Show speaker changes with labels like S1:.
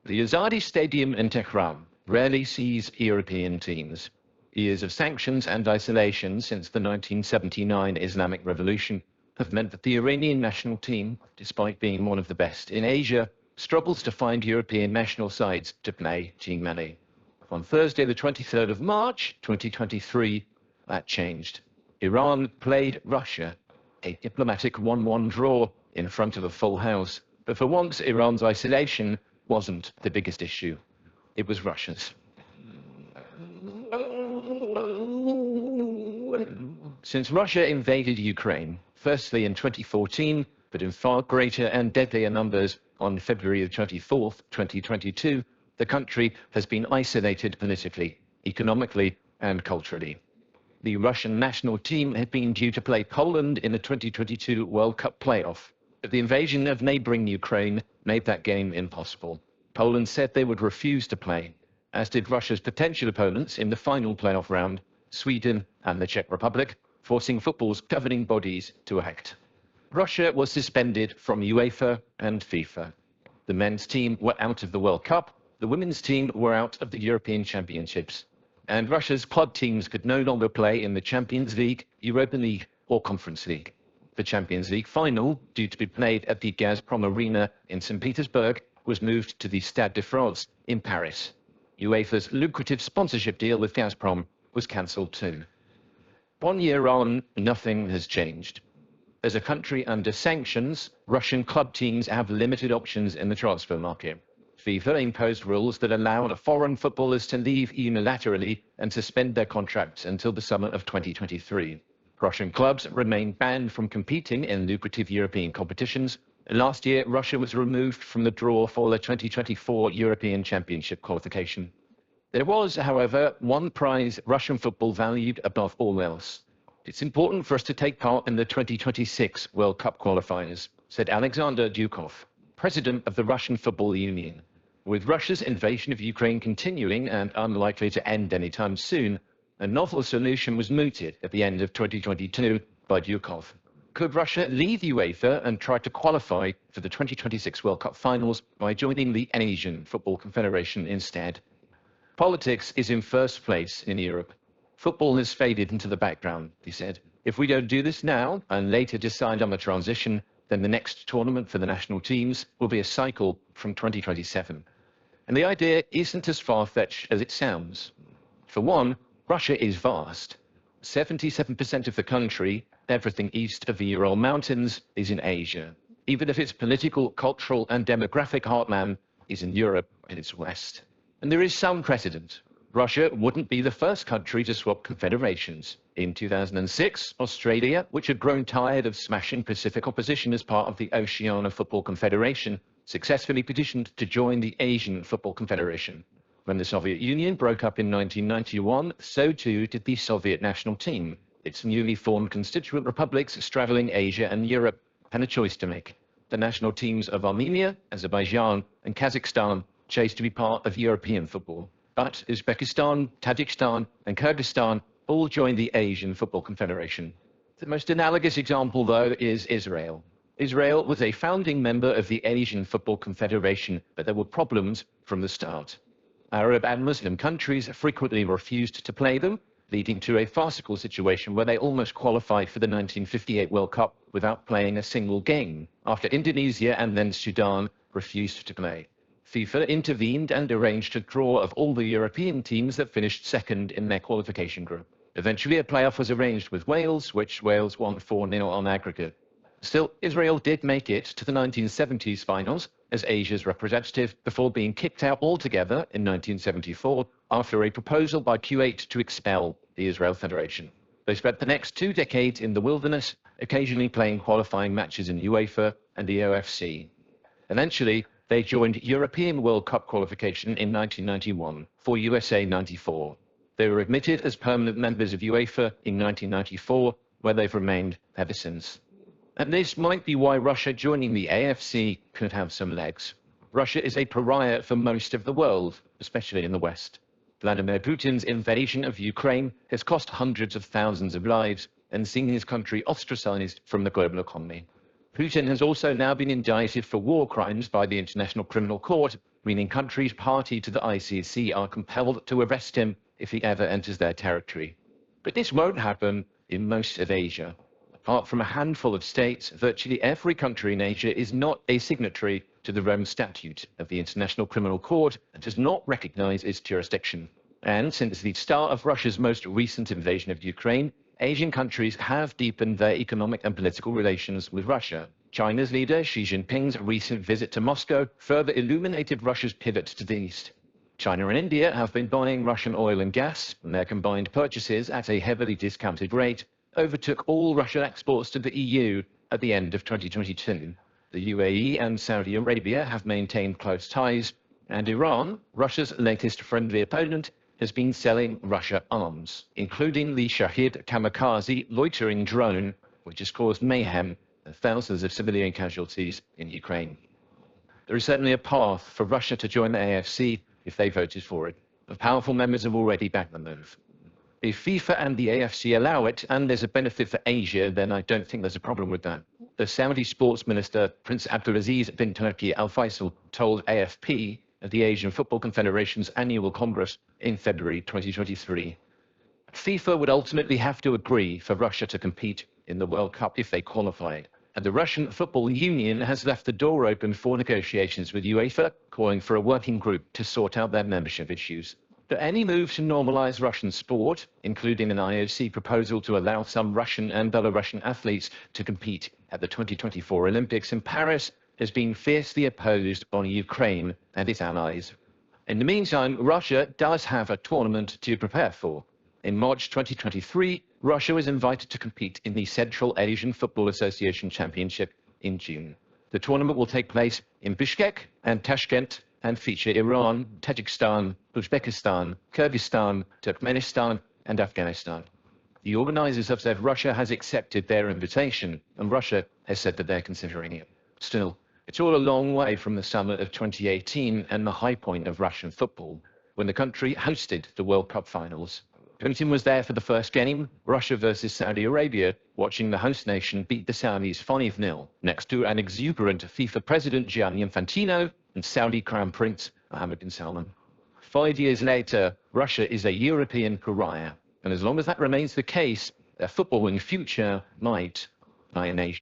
S1: The Azadi Stadium in Tehran rarely sees European teams. Years of sanctions and isolation since the 1979 Islamic Revolution have meant that the Iranian national team, despite being one of the best in Asia, struggles to find European national sides to play Team Mali. On Thursday, the 23rd of March, 2023, that changed. Iran played Russia, a diplomatic 1-1 draw in front of a full house. But for once, Iran's isolation wasn't the biggest issue. It was Russia's. Since Russia invaded Ukraine, firstly in 2014, but in far greater and deadlier numbers on February 24, 2022, the country has been isolated politically, economically, and culturally. The Russian national team had been due to play Poland in the 2022 World Cup playoff, but the invasion of neighboring Ukraine made that game impossible. Poland said they would refuse to play, as did Russia's potential opponents in the final playoff round, Sweden and the Czech Republic, forcing football's governing bodies to act. Russia was suspended from UEFA and FIFA. The men's team were out of the World Cup, the women's team were out of the European Championships, and Russia's club teams could no longer play in the Champions League, Europa League, or Conference League. The Champions League final, due to be played at the Gazprom Arena in St. Petersburg, was moved to the Stade de France in Paris. UEFA's lucrative sponsorship deal with Gazprom was cancelled too. 1 year on, nothing has changed. As a country under sanctions, Russian club teams have limited options in the transfer market. FIFA imposed rules that allow foreign footballers to leave unilaterally and suspend their contracts until the summer of 2023. Russian clubs remain banned from competing in lucrative European competitions. Last year, Russia was removed from the draw for the 2024 European Championship qualification. There was, however, one prize Russian football valued above all else. It's important for us to take part in the 2026 World Cup qualifiers, said Alexander Dukov, president of the Russian Football Union. With Russia's invasion of Ukraine continuing and unlikely to end anytime soon, a novel solution was mooted at the end of 2022 by Dukov. Could Russia leave UEFA and try to qualify for the 2026 World Cup finals by joining the Asian Football Confederation instead? Politics is in first place in Europe. Football has faded into the background, he said. If we don't do this now and later decide on the transition, then the next tournament for the national teams will be a cycle from 2027. And the idea isn't as far-fetched as it sounds. For one, Russia is vast. 77% of the country, everything east of the Ural Mountains, is in Asia, even if its political, cultural, and demographic heartland is in Europe and its west. And there is some precedent. Russia wouldn't be the first country to swap confederations. In 2006, Australia, which had grown tired of smashing Pacific opposition as part of the Oceania Football Confederation, successfully petitioned to join the Asian Football Confederation. When the Soviet Union broke up in 1991, so too did the Soviet national team. Its newly formed constituent republics straddling Asia and Europe had a choice to make. The national teams of Armenia, Azerbaijan, and Kazakhstan chose to be part of European football. But Uzbekistan, Tajikistan, and Kyrgyzstan all joined the Asian Football Confederation. The most analogous example, though, is Israel. Israel was a founding member of the Asian Football Confederation, but there were problems from the start. Arab and Muslim countries frequently refused to play them, leading to a farcical situation where they almost qualified for the 1958 World Cup without playing a single game, after Indonesia and then Sudan refused to play. FIFA intervened and arranged a draw of all the European teams that finished second in their qualification group. Eventually, a playoff was arranged with Wales, which Wales won 4-0 on aggregate. Still, Israel did make it to the 1970s finals as Asia's representative before being kicked out altogether in 1974 after a proposal by Kuwait to expel the Israel Federation. They spent the next 2 decades in the wilderness, occasionally playing qualifying matches in UEFA and the OFC. Eventually, they joined European World Cup qualification in 1991 for USA 94. They were admitted as permanent members of UEFA in 1994, where they've remained ever since. And this might be why Russia joining the AFC could have some legs. Russia is a pariah for most of the world, especially in the West. Vladimir Putin's invasion of Ukraine has cost hundreds of thousands of lives and seen his country ostracized from the global economy. Putin has also now been indicted for war crimes by the International Criminal Court meaning countries party to the ICC are compelled to arrest him if he ever enters their territory. But this won't happen in most of Asia. Apart from a handful of states, virtually every country in Asia is not a signatory to the Rome Statute of the International Criminal Court and does not recognize its jurisdiction. And since the start of Russia's most recent invasion of Ukraine, Asian countries have deepened their economic and political relations with Russia. China's leader Xi Jinping's recent visit to Moscow further illuminated Russia's pivot to the east. China and India have been buying Russian oil and gas, and their combined purchases at a heavily discounted rate overtook all Russian exports to the EU at the end of 2022. The UAE and Saudi Arabia have maintained close ties, and Iran, Russia's latest friendly opponent, has been selling Russia arms, including the Shahid kamikaze loitering drone, which has caused mayhem and thousands of civilian casualties in Ukraine. There is certainly a path for Russia to join the AFC if they voted for it. The powerful members have already backed the move. If FIFA and the AFC allow it, and there's a benefit for Asia, then I don't think there's a problem with that. The Saudi sports minister, Prince Abdulaziz bin Turki Al Faisal, told AFP at the Asian Football Confederation's annual Congress in February 2023. FIFA would ultimately have to agree for Russia to compete in the World Cup if they qualified. And the Russian Football Union has left the door open for negotiations with UEFA, calling for a working group to sort out their membership issues. But any move to normalize Russian sport, including an IOC proposal to allow some Russian and Belarusian athletes to compete at the 2024 Olympics in Paris, has been fiercely opposed by Ukraine and its allies. In the meantime, Russia does have a tournament to prepare for. In March 2023, Russia was invited to compete in the Central Asian Football Association Championship in June. The tournament will take place in Bishkek and Tashkent and feature Iran, Tajikistan, Uzbekistan, Kyrgyzstan, Turkmenistan, and Afghanistan. The organizers have said Russia has accepted their invitation, and Russia has said that they're considering it. Still, it's all a long way from the summer of 2018 and the high point of Russian football, when the country hosted the World Cup finals. Putin was there for the first game, Russia versus Saudi Arabia, watching the host nation beat the Saudis 5-0, next to an exuberant FIFA president Gianni Infantino and Saudi Crown Prince Mohammed bin Salman. 5 years later, Russia is a European pariah, and as long as that remains the case, their footballing future might lie in Asia.